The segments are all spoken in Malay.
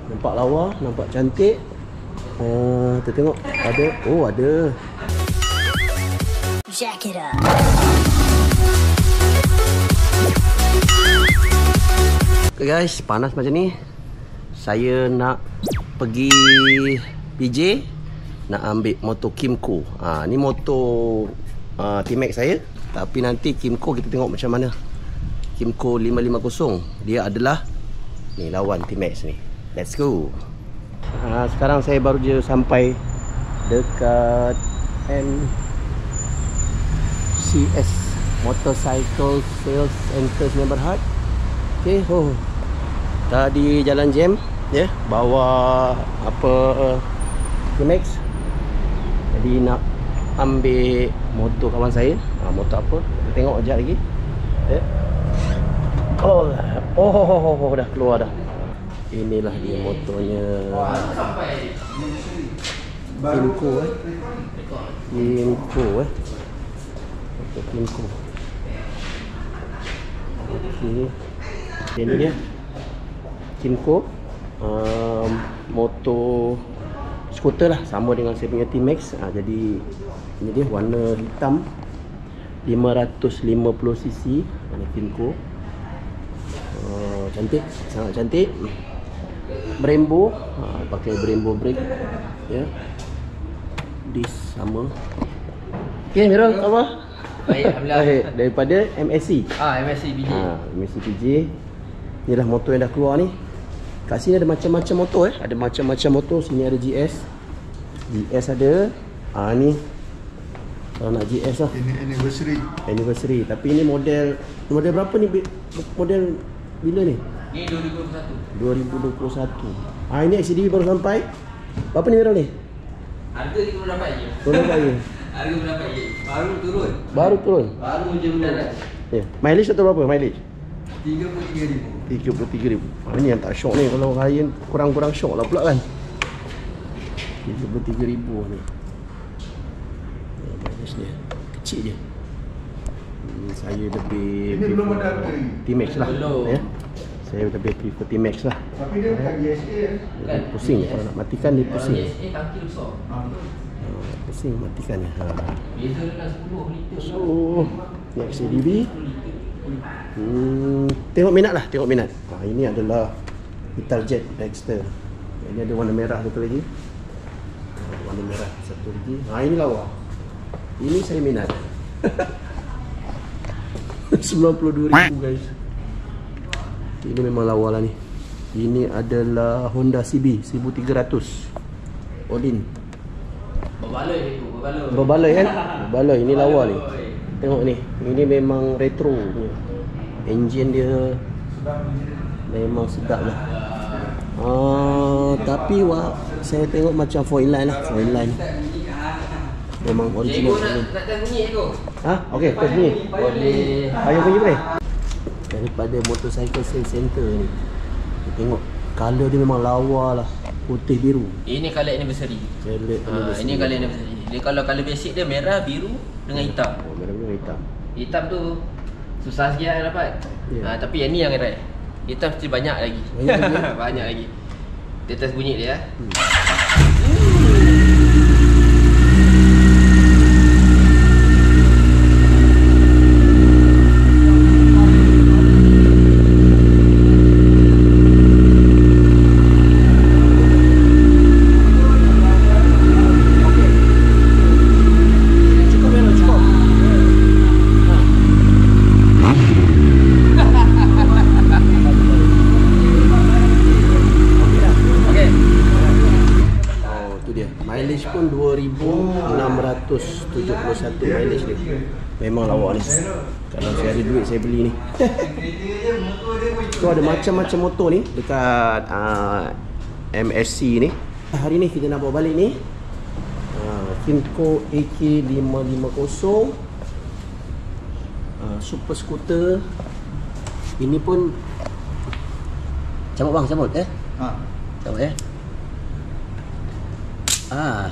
Nampak lawa, nampak cantik. Kita tengok ada. Oh, ada. Jack it up. Okay guys, panas macam ni. Saya nak pergi PJ, nak ambil motor Kymco. Ni motor T-Max saya. Tapi nanti Kymco kita tengok macam mana. Kymco 550. Dia adalah ni lawan T-Max ni. Let's go. Sekarang saya baru je sampai dekat MCS Motorcycle Sales Center Sdn Bhd. Okay, tadi jalan jam ya, bawa apa T-Max. Jadi nak ambil motor kawan saya. Motor apa? Kita tengok sekejap lagi. Dah keluar dah. Inilah dia motornya. Kymco Kymco motor Kymco. Okey. Ini dia Kymco, motor skuter lah, sama dengan saya punya T-Max. Jadi ini dia warna hitam, 550cc, warna Kymco. Cantik, sangat cantik. Brembo, pakai Brembo brake ya. Dis sama. Okey, Mira, apa? Baik, alhamdulillah. Daripada MSC. MSC PJ. MSC PJ. Inilah motor yang dah keluar ni. Kat sini ada macam-macam motor Ada macam-macam motor. Sini ada GS. GS ada. Ni kalau nak GS lah. Ini anniversary. Tapi ini model berapa ni? Model bila ni? Ni 2021. Ini XCDV baru sampai. Berapa ni Mira ni? Harga ni belum dapat je. Belum dapat je. Harga belum dapat je. Baru turun. Baru je mendarat. Ya. Mileage atau berapa mileage? 33,000. 33,000. Ini yang tak syok ni. Kalau harian kurang-kurang syok lah pula kan. 33,000 ni. Mileage dia kecil je. Saya lebih ini belum ada harga T-Max lah ya. Saya lebih prefer T-Max lah. Tapi dia bukan GSA kan? Pusing kalau nak matikan dia pusing. GSA tangki besar. Pusing matikan dia. Beza dengan 10 liter. So, ni XCDV. Tengok minat lah, tengok minat. Ini adalah Italjet Dragster. Ini ada warna merah satu lagi. Warna merah satu lagi. Ini lawa. Ini saya minat. 92,000 guys. Ini memang lawa lah ni. Ini adalah Honda CB 1300 All-in. Berbaloi tu, berbaloi kan? Berbaloi. Ini lawa ni. Tengok ni. Ini memang retro punya. Engine dia memang sedap lah. Tapi saya tengok macam 4-in-line lah. 4-in-line memang original. Nak test bunyi tu? Okey, test bunyi. Boleh. Ayuh bunyi boleh? Daripada Motorcycle Sales Center ni, tengok color dia memang lawa lah. Putih biru. Ini colour anniversary. Ini colour anniversary. Dia kalau colour basic dia merah, biru dengan hitam. Merah biru hitam. Hitam tu susah sikit nak dapat. Tapi yang ni yang rare. Hitam mesti banyak lagi. Banyak lagi. Dia test bunyi dia. Mileage pun 2,671 mileage dia. Memang lawa ni. Kalau saya ada duit saya beli ni. So ada macam-macam motor ni dekat MSC ni. Hari ni kita nak bawa balik ni Kymco AK550 super scooter. Ini pun cabut bang, cabut cabut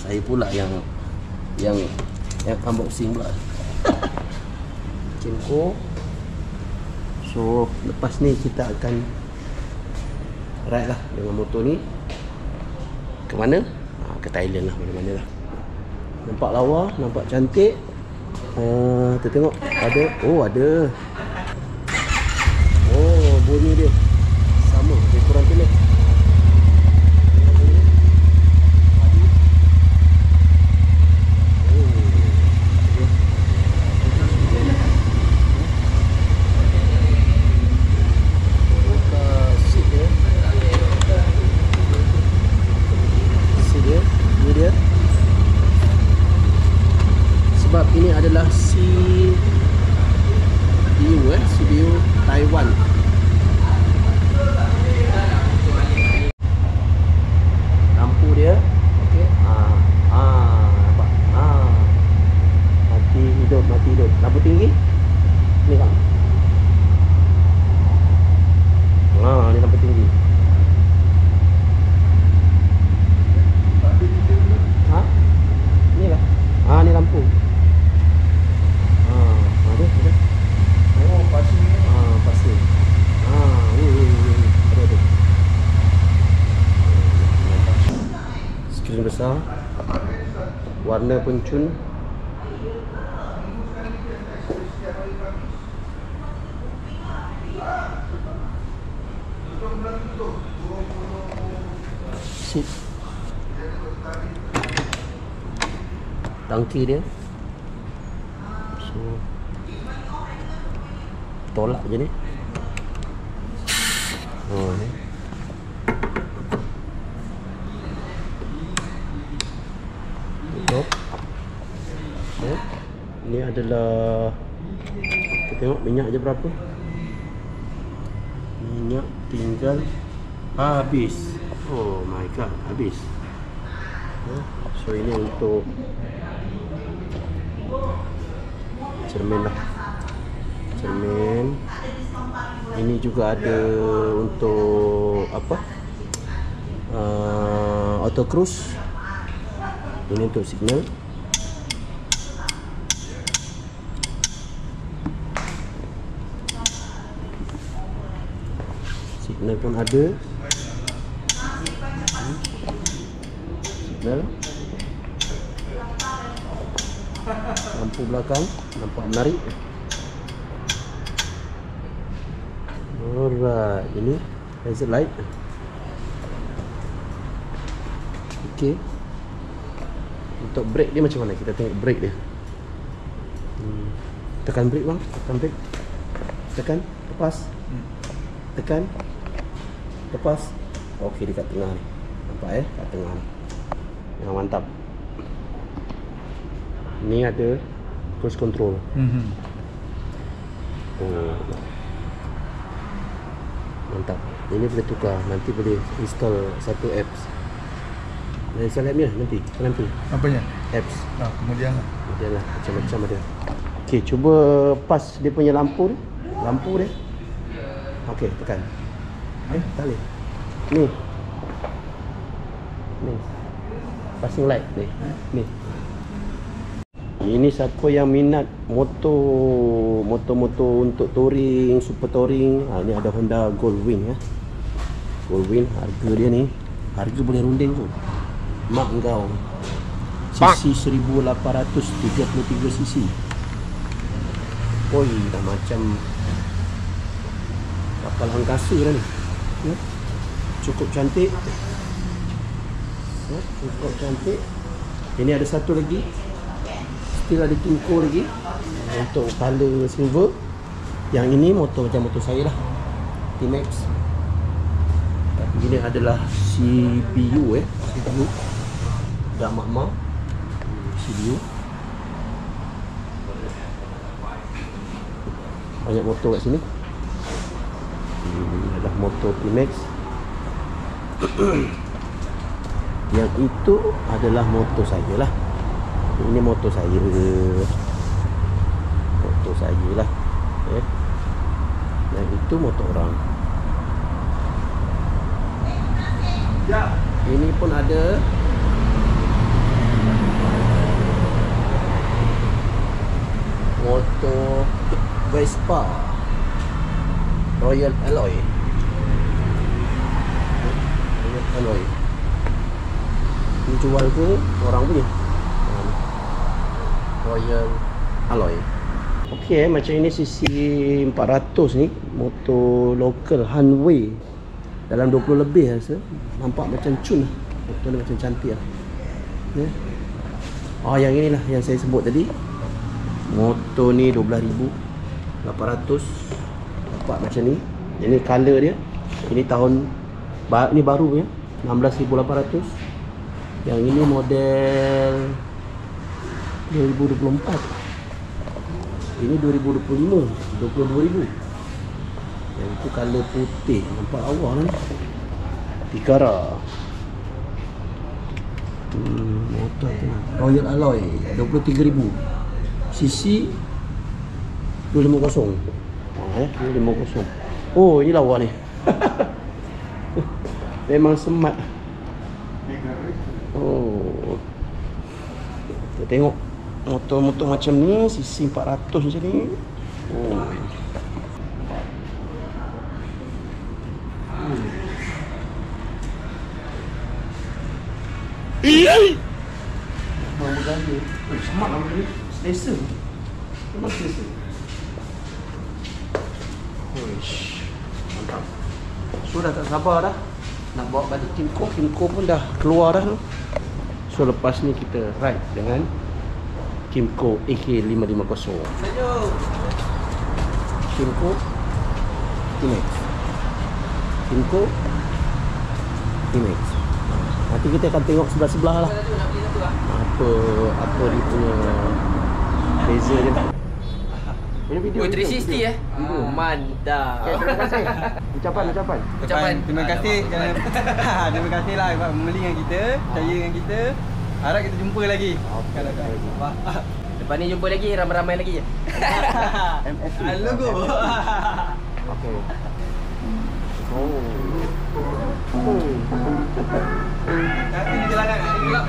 saya pula yang unboxing pula. Kymco. So lepas ni kita akan ride lah dengan motor ni. Ke mana? Ke Thailand lah, mana-mana lah. Nampak lawa, nampak cantik. Kita tengok ada. Oh, ada. Oh, bunyi dia sama lebih kurang tu ni. Sebab ini adalah CPU CPU Taiwan. Lampu dia okey. Nampak. Mati hidup. Lampu tinggi. Ni kan. Ni lampu tinggi. Ni lah. Ni lampu. Ada. Oh, pasir. Pasir. Ada. Skrin besar. Warna pencun. Seat. Tangki dia. So tolak je ni. Ni. Tutup. Ni adalah, kita tengok minyak je berapa. Minyak tinggal habis. Oh my god, habis. So ini untuk cermin lah. Cermin. Ini juga ada untuk apa? Auto cruise. Ini untuk signal. Signal pun ada. Signal. Lampu belakang nampak menarik. Alright, ini hazard light. Okey. Untuk brake dia macam mana? Kita tengok brake dia. Tekan brake bang, tekan brake. Tekan, lepas. Tekan. Lepas. Okey, dekat tengah ni. Nampak kat tengah ni. Yang mantap. Ni ada cruise control. Oh. Mantap. Ini boleh tukar. Nanti boleh install satu apps. Dah install app ni lah nanti. Apanya? Apps. Kemudian lah. Kemudian lah. Macam-macam ada. Okay, cuba pas dia punya lampu dia. Lampu dia. Okay, tekan. Tak boleh. Ni. Passing light ni. Ni. Ini siapa yang minat motor untuk touring, super touring. Ni ada Honda Goldwing ya. Goldwing, harga dia ni, harga boleh runding tu. Mak engkau. Cc 1833 cc. Oi, dah macam kapal angkasa dah ni. Ya. Cukup cantik. Ya, cukup cantik. Ini ada satu lagi. Still ada Kimco lagi untuk color silver. Yang ini motor macam motor saya lah, T-Max. Tapi ini adalah CPU CPU dah mak-mak CPU. Banyak motor kat sini. Ini adalah motor T-Max. Yang itu adalah motor saya lah. Ini motor saya. Motor saya lah. Dan itu motor orang. Ini pun ada. Motor Vespa Royal Alloy. Royal Alloy. jual ke orang punya. Royal Alloy. Okey, macam ini CC 400 ni, motor local Hanway. Dalam 20 lebih rasa. Nampak macam cun lah. Motor ni macam cantik lah. Oh, yang inilah yang saya sebut tadi. Motor ni 12,800. Nampak macam ni. Ini color dia. Ini tahun ni baru ya. 16,800. Yang ini model 2024. Ini 2025, 22,000. Yang itu color putih. Nampak awal kan? Tikara. Motor tu Royal Alloy 23,000. CC 250. 250. Oh, ini lawa ni. Memang semat. Oh. Kita tengok motor-motor macam ni, CC 400 macam ni. Oh. Mau bergaya. Semat lah benda ni. Selesa. Memang selesa. Uish. Mantap. So dah tak sabar dah nak bawa balik Kimco. Kimco pun dah keluar dah tu. So lepas ni kita ride dengan Kimco AK550. Kimco T-Max. Kimco T-Max. Nanti kita akan tengok sebelah-sebelah lah. Apa dia punya beza dia. Oh, 360 eh? Mantap. Okay, terima kasih. Ucapan. Terima kasih kerana terima kasih lah sebab membeli dengan kita, percaya dengan kita. Harap kita jumpa lagi. Kalau tak Lepas ni jumpa lagi, ramai-ramai lagi je. MSC. logo. Okey. Nanti di jalanan, nanti gelap.